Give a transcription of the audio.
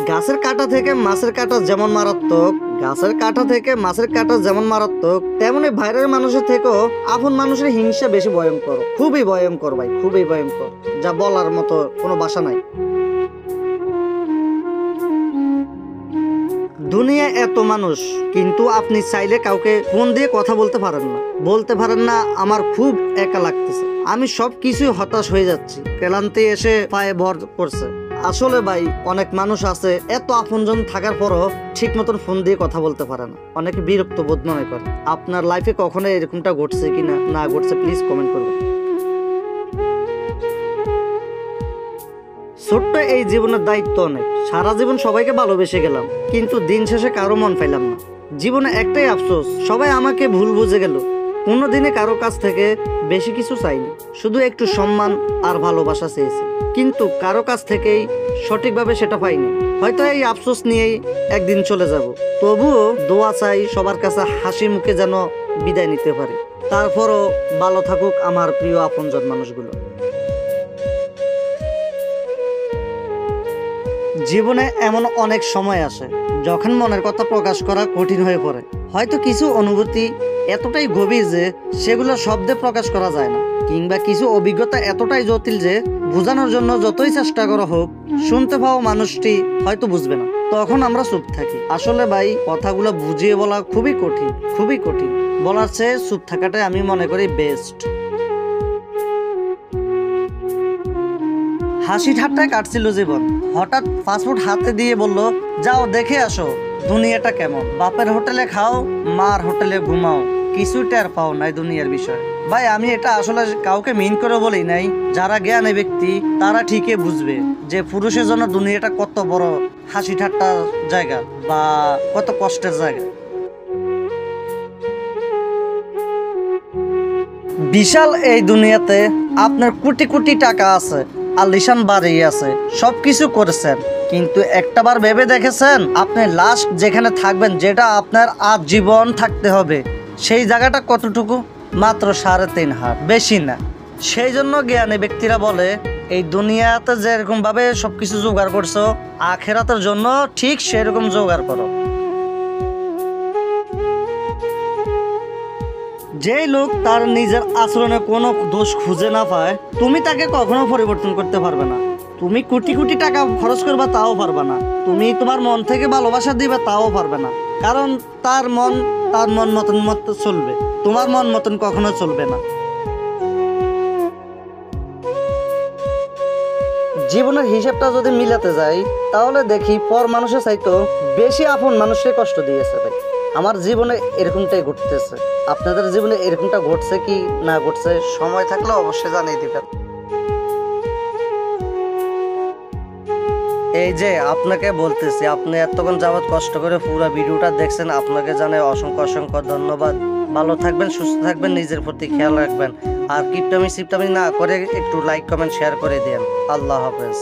গাছের কাঁটা থেকে মাছের কাঁটা যেমন মারাত্মক, গাছের কাঁটা থেকে মাছের কাঁটা যেমন মারাত্মক, তেমনি বাইরের মানুষের থেকেও আপন মানুষের হিংসা বেশি ভয়ঙ্কর। খুবই ভয়ঙ্কর ভাই, খুবই ভয়ঙ্কর, যা বলার মতো কোনো ভাষা নাই। দুনিয়ায় এত মানুষ, কিন্তু আপনি চাইলে কাউকে ফোন দিয়ে কথা বলতে পারেন না আমার খুব একা লাগতেছে, আমি সব কিছুই হতাশ হয়ে যাচ্ছি, ক্লান্তি এসে পায়ে ভর করছে। আসলে ভাই অনেক মানুষ আছে এত আপনজন থাকার পরও ঠিক মতন ফোন দিয়ে কথা বলতে পারে না, অনেকে বিরক্ত বোধ মনে করে। আপনার লাইফে কখনো এরকমটা ঘটছে কিনা, না ঘটছে প্লিজ কমেন্ট করবেন। ছোট্ট এই জীবনের দায়িত্ব অনেক, সারা জীবন সবাইকে ভালোবেসে গেলাম, কিন্তু দিন শেষে কারো মন পাইলাম না। জীবনে একটাই আফসোস, সবাই আমাকে ভুল বুঝে গেল। কোনোদিনে কারো কাছ থেকে বেশি কিছু চাইনি, শুধু একটু সম্মান আর ভালোবাসা চেয়েছি, কিন্তু কারো কাছ থেকেই সঠিকভাবে সেটা পাইনি। হয়তো এই আফসোস নিয়েই একদিন চলে যাব, তবুও দোয়া চাই সবার কাছে হাসি মুখে যেন বিদায় নিতে পারে। তারপরও ভালো থাকুক আমার প্রিয় আপনজন মানুষগুলো। জীবনে এমন অনেক সময় আসে যখন মনের কথা প্রকাশ করা কঠিন হয়ে পড়ে। হয়তো কিছু অনুভূতি এতটাই গভীর যে সেগুলো শব্দে প্রকাশ করা যায় না, কিংবা কিছু অভিজ্ঞতা এতটাই জটিল যে বোঝানোর জন্য যতই চেষ্টা করা হোক শুনতে পাওয়া মানুষটি হয়তো বুঝবে না। তখন আমরা চুপ থাকি। আসলে ভাই কথাগুলো বুঝিয়ে বলা খুবই কঠিন, খুবই কঠিন। বলার চেয়ে চুপ থাকাটাই আমি মনে করি বেস্ট। হাসি ঠাট্টায় কাটছিল জীবন, হঠাৎ ফাস্টফুড হাতে দিয়ে বলল, যাও দেখে আসো দুনিয়াটা কেমন। বাপের হোটেলে খাও, মার হোটেলে ঘুমাও, কিছুই টের পাও নাই দুনিয়ার বিষয়। ভাই আমি এটা আসলে কাউকে মিন করে বলি নাই, যারা জ্ঞানী ব্যক্তি তারা ঠিকই বুঝবে যে পুরুষের জন্য দুনিয়াটা কত বড় হাসি ঠাট্টার জায়গা বা কত কষ্টের জায়গা। বিশাল এই দুনিয়াতে আপনার কোটি কোটি টাকা আছে, আলিশান বাড়ি আছে, সবকিছু করেছেন, কিন্তু একটাবার ভেবে দেখেছেন আপনি লাস্ট যেখানে থাকবেন, যেটা আপনার আজীবন থাকতে হবে, সেই জায়গাটা কতটুকু? মাত্র 3.5 হাত, বেশি না। সেই জন্য জ্ঞানী ব্যক্তিরা বলে এই দুনিয়াতে যেরকম ভাবে সবকিছু জোগাড় করছো, আখেরাতের জন্য ঠিক সেরকম জোগাড় করো। যেই লোক তার নিজের আচরণে কোনো দোষ খুঁজে না পায়, তুমি তাকে কখনো পরিবর্তন করতে পারবে না। তুমি কোটি কোটি টাকা খরচ করবা তাও পারবে না, তুমি তোমার মন থেকে ভালোবাসা দিবে তাও পারবে না, কারণ তার মন মতন চলবে, তোমার মন মতন কখনো চলবে না। জীবনের হিসাবটা যদি মিলাতে যাই তাহলে দেখি পর মানুষের চাইতো বেশি আপন মানুষকে কষ্ট দিয়েছে। ভাই আমার জীবনে এরকমটাই ঘটতেছে, আপনাদের জীবনে এরকমটা ঘটছে কি না ঘটছে সময় থাকলে অবশ্যই জানিয়ে দিবেন। এই যে আপনাকে বলতেছি, আপনি এতক্ষণ যাবত কষ্ট করে পুরো ভিডিওটা দেখছেন, আপনাকে জানাই অসংখ্য অসংখ্য ধন্যবাদ। ভালো থাকবেন, সুস্থ থাকবেন, নিজের প্রতি খেয়াল রাখবেন, আর কিপটামি সিপটামি না করে একটু লাইক কমেন্ট শেয়ার করে দেন। আল্লাহ হাফেজ।